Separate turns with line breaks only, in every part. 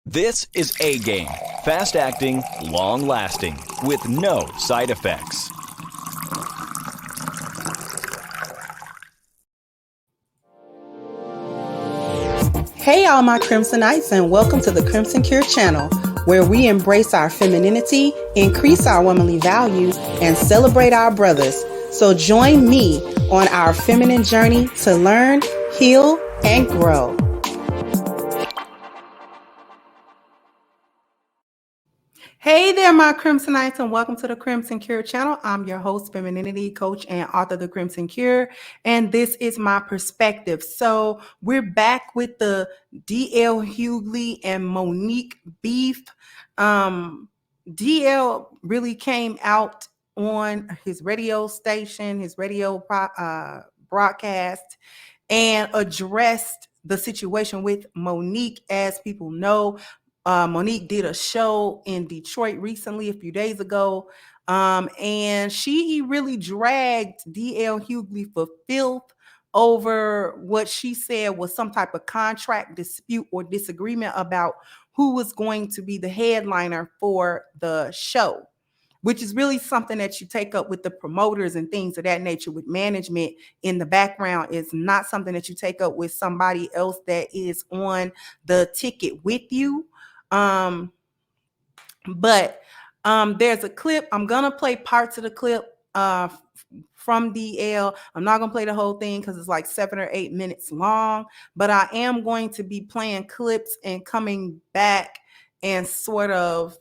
This is A Game, fast acting, long lasting, with no side effects.
Hey all my Crimsonites, and welcome to the Crimson Cure channel, where we embrace our femininity, increase our womanly value, and celebrate our brothers. So join me on our feminine journey to learn, heal, and grow. Hey there, my Crimsonites, and welcome to the Crimson Cure channel. I'm your host, femininity coach, and author of The Crimson Cure, and this is my perspective. So we're back with the D.L Hughley and Monique beef. D.L really came out on his radio station, his radio broadcast, and addressed the situation with Monique. As people know, Monique did a show in Detroit recently, a few days ago, and she really dragged D.L Hughley for filth over what she said was some type of contract dispute or disagreement about who was going to be the headliner for the show, which is really something that you take up with the promoters and things of that nature, with management in the background. Is not something that you take up with somebody else that is on the ticket with you. But there's a clip. I'm gonna play parts of the clip from DL. I'm not gonna play the whole thing because it's like 7 or 8 minutes long, but I am going to be playing clips and coming back and sort of,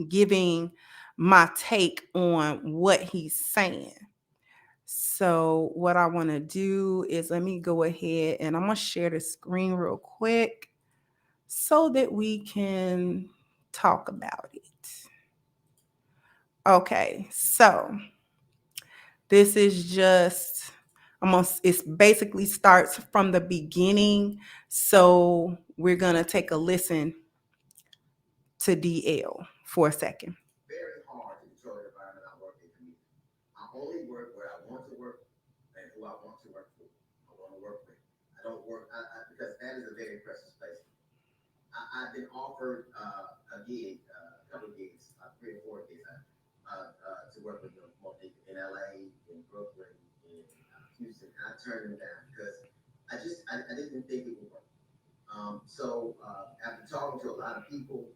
giving my take on what he's saying. So what I want to do is, let me go ahead and I'm going to share the screen real quick so that we can talk about it. Okay, so this is just it basically starts from the beginning. So we're going to take a listen to DL for a second.
Very hard to control the environment I work in. I only work where I want to work and who I want to work for. I want to work with. I don't work because that is a very precious place. I've been offered a gig, a couple of gigs, 3 or 4 gigs, to work with Monique in LA, in Brooklyn, in Houston. And I turned them down because I didn't think it would work. So after talking to a lot of people,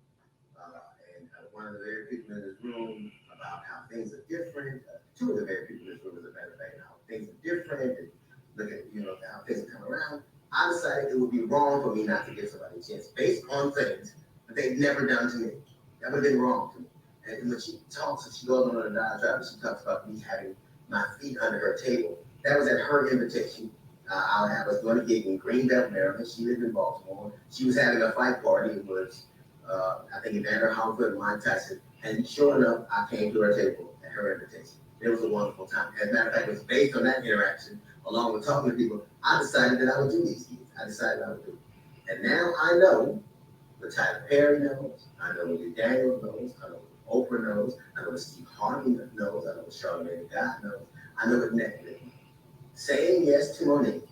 and one of the very people in this room about how things are different. 2 of the very people in this room, as a matter of fact, how things are different, and look at how things are coming around. I decided it would be wrong for me not to give somebody a chance based on things that they've never done to me. That would have been wrong to me. And when she talks, and she goes on a diatribe, she talks about me having my feet under her table. That was at her invitation. I was doing a gig in Greenbelt, Maryland. She lived in Baltimore. She was having a fight party. It was I think Evander Holyfield and Mike Tyson. And sure enough, I came to her table at her invitation. It was a wonderful time. As a matter of fact, it was based on that interaction, along with talking to people, I decided that I would do these gigs. I decided I would do it. And now I know what Tyler Perry knows. I know what Lee Daniels knows. I know what Oprah knows. I know what Steve Harvey knows. I know what Charlamagne God knows. I know what Netflix knows. Saying yes to Monique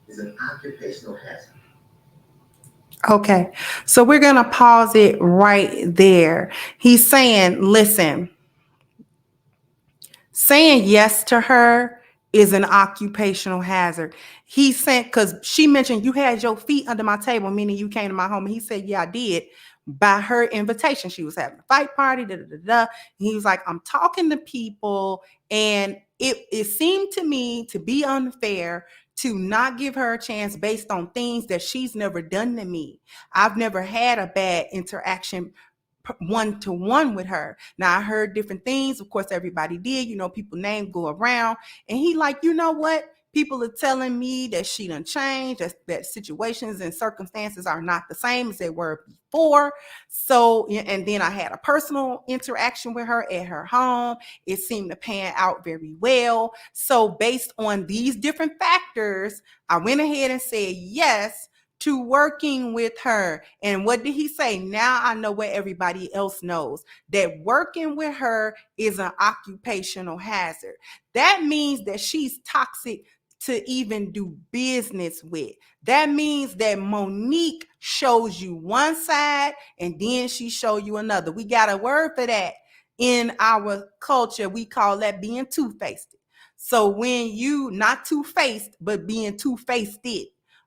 is an occupational hazard.
Okay, so we're going to pause it right there. He's saying, listen, saying yes to her is an occupational hazard. He's saying, because she mentioned you had your feet under my table, meaning you came to my home. And he said, yeah, I did. By her invitation, she was having a fight party. And he was like, I'm talking to people, and it seemed to me to be unfair to not give her a chance based on things that she's never done to me. I've never had a bad interaction one-to-one with her. Now, I heard different things. Of course, everybody did. People names go around. And he like, you know what? People are telling me that she done changed, that situations and circumstances are not the same as they were before. So, and then I had a personal interaction with her at her home. It seemed to pan out very well. So based on these different factors, I went ahead and said yes to working with her. And what did he say? Now I know what everybody else knows, that working with her is an occupational hazard. That means that she's toxic to even do business with. That means that Monique shows you one side and then she show you another. We got a word for that in our culture. We call that being two-faced. So when you not two-faced, but being two-faced,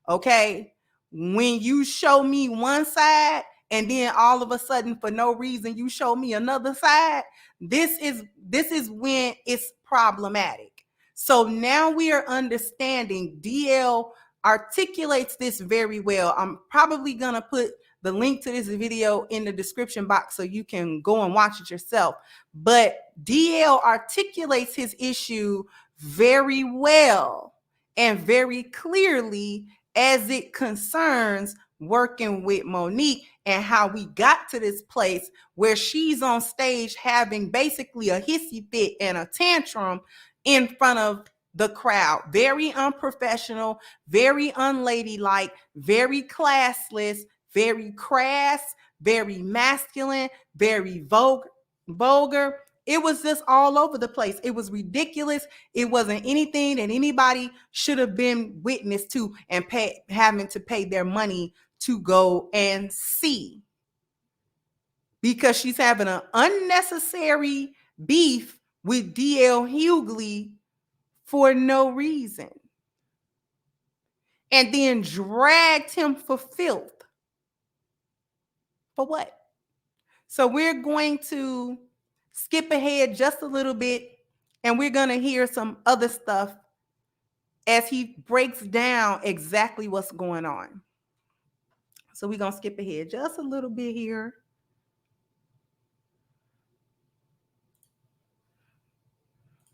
okay? When you show me one side and then all of a sudden for no reason you show me another side, this is when it's problematic. So now we are understanding. DL articulates this very well. I'm probably going to put the link to this video in the description box so you can go and watch it yourself. But DL articulates his issue very well and very clearly as it concerns working with Monique and how we got to this place where she's on stage having basically a hissy fit and a tantrum in front of the crowd. Very unprofessional, very unladylike, very classless, very crass, very masculine, very vulgar. It was just all over the place. It was ridiculous. It wasn't anything that anybody should have been witness to and having to pay their money to go and see. Because she's having an unnecessary beef with D.L Hughley for no reason. And then dragged him for filth. For what? So we're going to skip ahead just a little bit and we're going to hear some other stuff as he breaks down exactly what's going on. So we're going to skip ahead just a little bit here.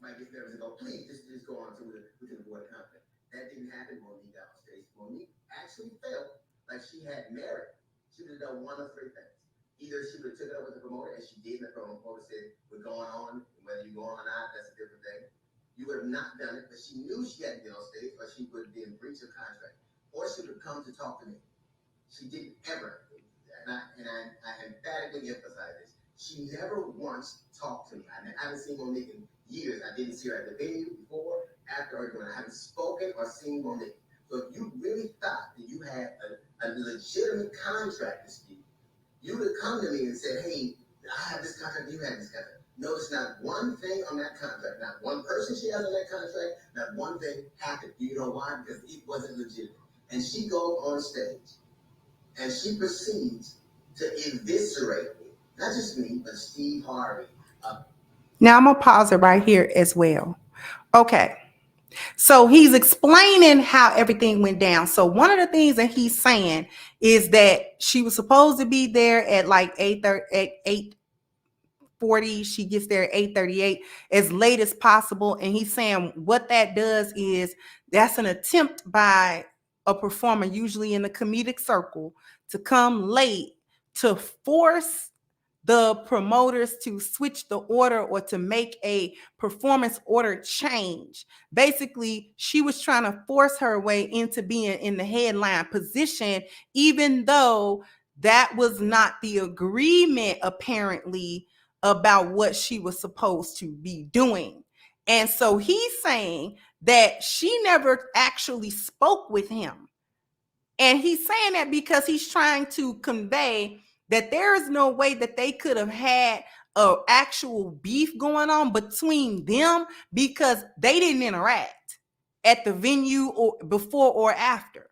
Might get nervous and go, please, just go on to we can avoid conflict. That didn't happen. Monique got on stage. Monique actually felt like she had merit. She would have done one of three things. Either she would have took it up with the promoter, as she did, and the promoter said, we're going on, whether you go on or not, that's a different thing. You would have not done it, but she knew she had to get on stage, or she would be in breach of contract. Or she would have come to talk to me. She didn't ever, and I emphatically emphasize this, she never once talked to me. I haven't seen Monique in years. I didn't see her at the venue before, after, or when I haven't spoken or seen Monique. So if you really thought that you had a legitimate contract dispute, you would have come to me and said, hey, I have this contract, you have this contract. Notice not one thing on that contract, not one person she has on that contract, not one thing happened. You know why? Because it wasn't legitimate. And she goes on stage and she proceeds to eviscerate me. Not just me, but Steve Harvey.
Now I'm going to pause it right here as well. Okay. So he's explaining how everything went down. So one of the things that he's saying is that she was supposed to be there at like 8:40. She gets there at 8:38, as late as possible. And he's saying what that does is that's an attempt by a performer, usually in the comedic circle, to come late to force the promoters to switch the order or to make a performance order change. Basically, she was trying to force her way into being in the headline position, even though that was not the agreement, apparently, about what she was supposed to be doing. And so he's saying that she never actually spoke with him. And he's saying that because he's trying to convey that there is no way that they could have had an actual beef going on between them because they didn't interact at the venue or before or after.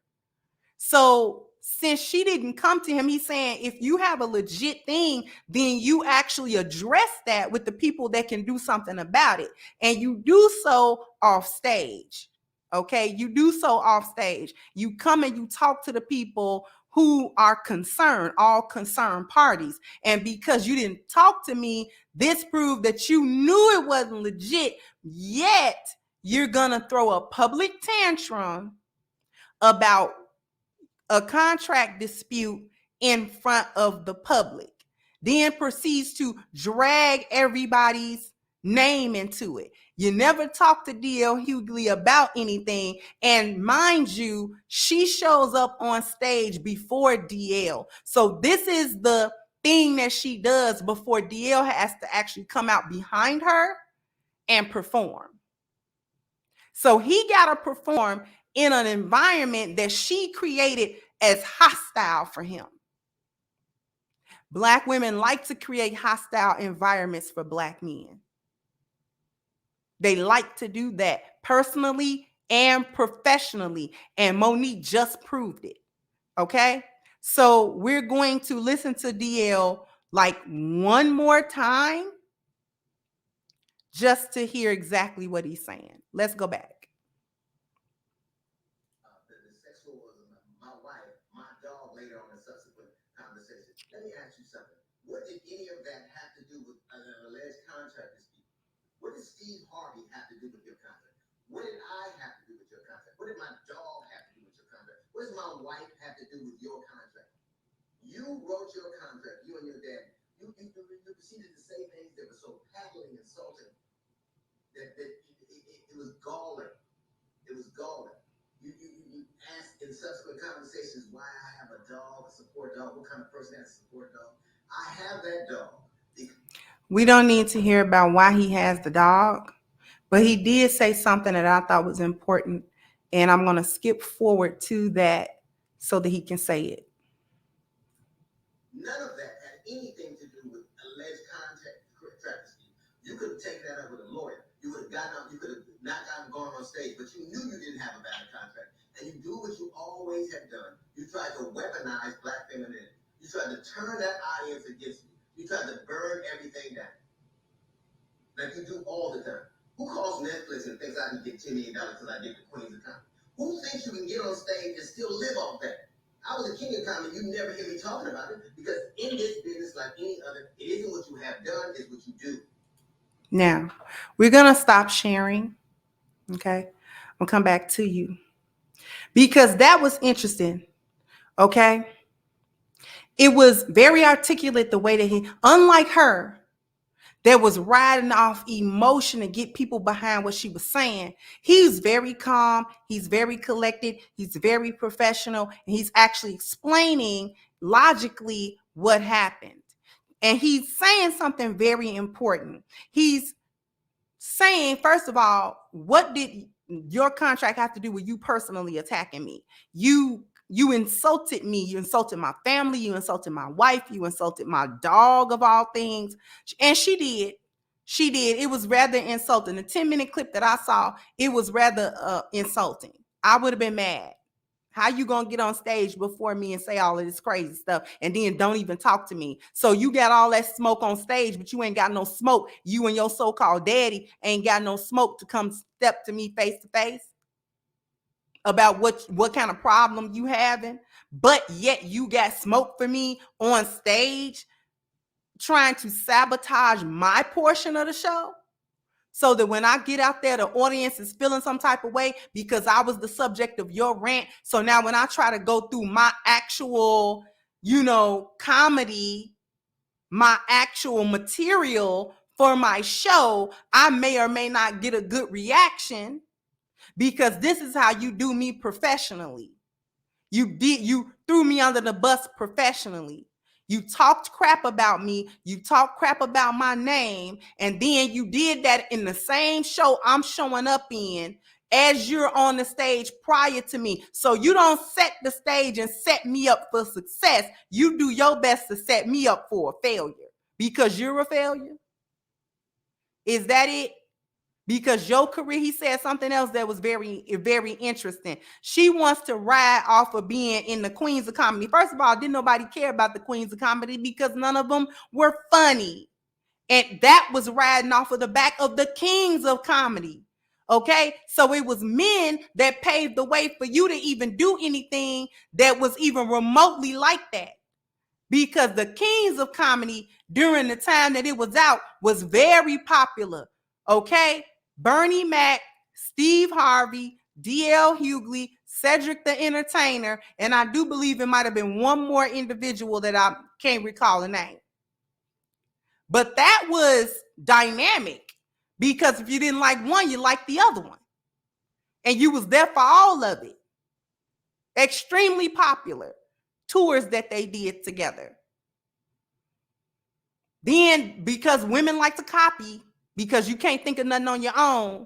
So since she didn't come to him, he's saying if you have a legit thing, then you actually address that with the people that can do something about it. And you do so off stage. Okay, you do so off stage. You come and you talk to the people who are concerned, all concerned parties. And because you didn't talk to me, this proved that you knew it wasn't legit, yet you're gonna throw a public tantrum about a contract dispute in front of the public, then proceeds to drag everybody's name into it. You never talk to D.L Hughley about anything. And mind you, she shows up on stage before DL. So this is the thing that she does before DL has to actually come out behind her and perform. So he got to perform in an environment that she created as hostile for him. Black women like to create hostile environments for Black men. They like to do that personally and professionally. And Monique just proved it. Okay? So we're going to listen to DL like one more time just to hear exactly what he's saying. Let's go back.
The sexualism of my wife, my dog, later on in subsequent conversation. Let me ask you something. What did any of that have to do with an alleged contract dispute? What did Steve Harvey have to do with your contract? What did I have to do with your contract? What did my dog have to do with your contract? What does my wife have to do with your contract? You wrote your contract, you and your dad. You proceeded to say things that were so patently insulting that it was galling. It was galling. You asked in subsequent conversations why I have a dog, a support dog, what kind of person has a support dog. I have that dog.
We don't need to hear about why he has the dog, but he did say something that I thought was important, and I'm going to skip forward to that so that he can say it.
None of that had anything to do with alleged contract dispute. You could have taken that up with a lawyer. You would have gotten up, you could have not gone on stage, but you knew you didn't have a valid contract. And you do what you always have done. You tried to weaponize Black femininity. You tried to turn that audience against you. You tried to burn everything down. Like you do all the time. Who calls Netflix and thinks I can get $10 million because I did the Queen's of Comedy? Who thinks you can get on stage and still live off that? I was a king of comedy. You never hear me talking about it because in this business, like any other, it isn't what you have done, it's what you do.
Now, we're going to stop sharing. Okay. I'll come back to you because that was interesting. Okay. It was very articulate the way that he, unlike her, that was riding off emotion to get people behind what she was saying. He's very calm. He's very collected. He's very professional. And he's actually explaining logically what happened. And he's saying something very important. He's saying, first of all, what did your contract have to do with you personally attacking me? You insulted me. You insulted my family. You insulted my wife. You insulted my dog of all things. And she did. She did. It was rather insulting. The 10-minute clip that I saw, it was rather insulting. I would have been mad. How you gonna get on stage before me and say all of this crazy stuff and then don't even talk to me? So you got all that smoke on stage, but you ain't got no smoke. You and your so-called daddy ain't got no smoke to come step to me face to face about what kind of problem you having, but yet you got smoke for me on stage trying to sabotage my portion of the show so that when I get out there, the audience is feeling some type of way because I was the subject of your rant. So now when I try to go through my actual, comedy, my actual material for my show, I may or may not get a good reaction because this is how you do me professionally. You threw me under the bus professionally. You talked crap about me. You talked crap about my name. And then you did that in the same show I'm showing up in as you're on the stage prior to me. So you don't set the stage and set me up for success. You do your best to set me up for a failure because you're a failure. Is that it? Because your career, he said something else that was very, very interesting. She wants to ride off of being in the Queens of Comedy. First of all, didn't nobody care about the Queens of Comedy because none of them were funny. And that was riding off of the back of the Kings of Comedy. Okay, so it was men that paved the way for you to even do anything that was even remotely like that. Because the Kings of Comedy during the time that it was out was very popular. Okay, Bernie Mac, Steve Harvey, D.L Hughley, Cedric the Entertainer, and I do believe it might have been one more individual that I can't recall the name. But that was dynamic because if you didn't like one, you liked the other one. And you was there for all of it. Extremely popular tours that they did together. Then, because women like to copy, because you can't think of nothing on your own,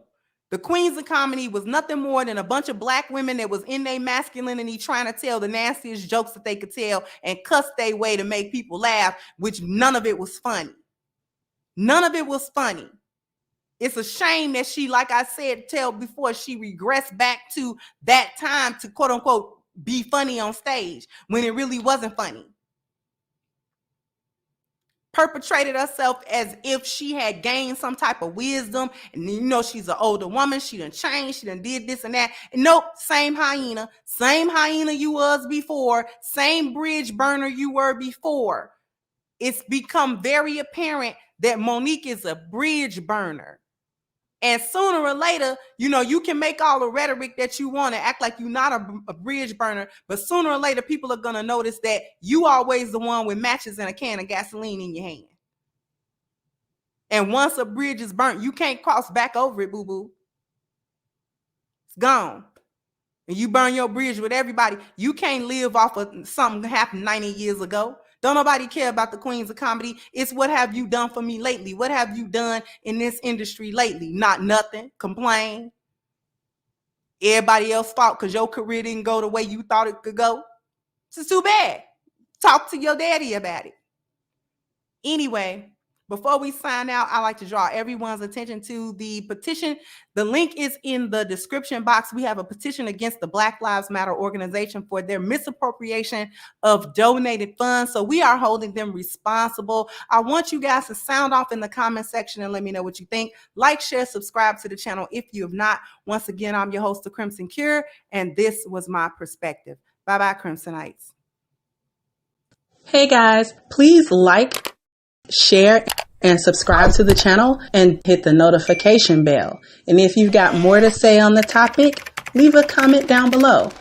The Queens of Comedy was nothing more than a bunch of black women that was in their masculinity trying to tell the nastiest jokes that they could tell and cuss their way to make people laugh, which none of it was funny. None of it was funny. It's a shame that she, like I said, before, she regressed back to that time to quote unquote be funny on stage when it really wasn't funny. Perpetrated herself as if she had gained some type of wisdom, and you know she's an older woman, she done changed, she done did this and that. And nope, same hyena you was before, same bridge burner you were before. It's become very apparent that Monique is a bridge burner. And sooner or later, you know, you can make all the rhetoric that you want and act like you're not a bridge burner, but sooner or later, people are going to notice that you always the one with matches and a can of gasoline in your hand. And once a bridge is burnt, you can't cross back over it, boo-boo. It's gone. And you burn your bridge with everybody. You can't live off of something that happened 90 years ago. Don't nobody care about the Queens of Comedy. It's what have you done for me lately? What have you done in this industry lately? Not nothing. Complain. Everybody else fault because your career didn't go the way you thought it could go. It's too bad. Talk to your daddy about it. Anyway, before we sign out, I like to draw everyone's attention to the petition. The link is in the description box. We have a petition against the Black Lives Matter organization for their misappropriation of donated funds. So we are holding them responsible. I want you guys to sound off in the comment section and let me know what you think. Like, share, subscribe to the channel if you have not. Once again, I'm your host, The Crimson Cure, and this was my perspective. Bye-bye, Crimsonites.
Hey guys, please like, share, and subscribe to the channel and hit the notification bell. And if you've got more to say on the topic, leave a comment down below.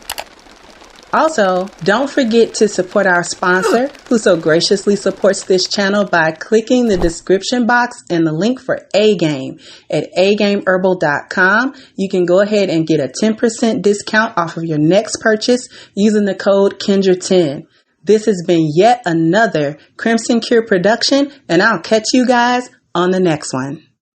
Also, don't forget to support our sponsor who so graciously supports this channel by clicking the description box and the link for A-Game at agameherbal.com. You can go ahead and get a 10% discount off of your next purchase using the code Kendra10. This has been yet another Crimson Cure production, and I'll catch you guys on the next one.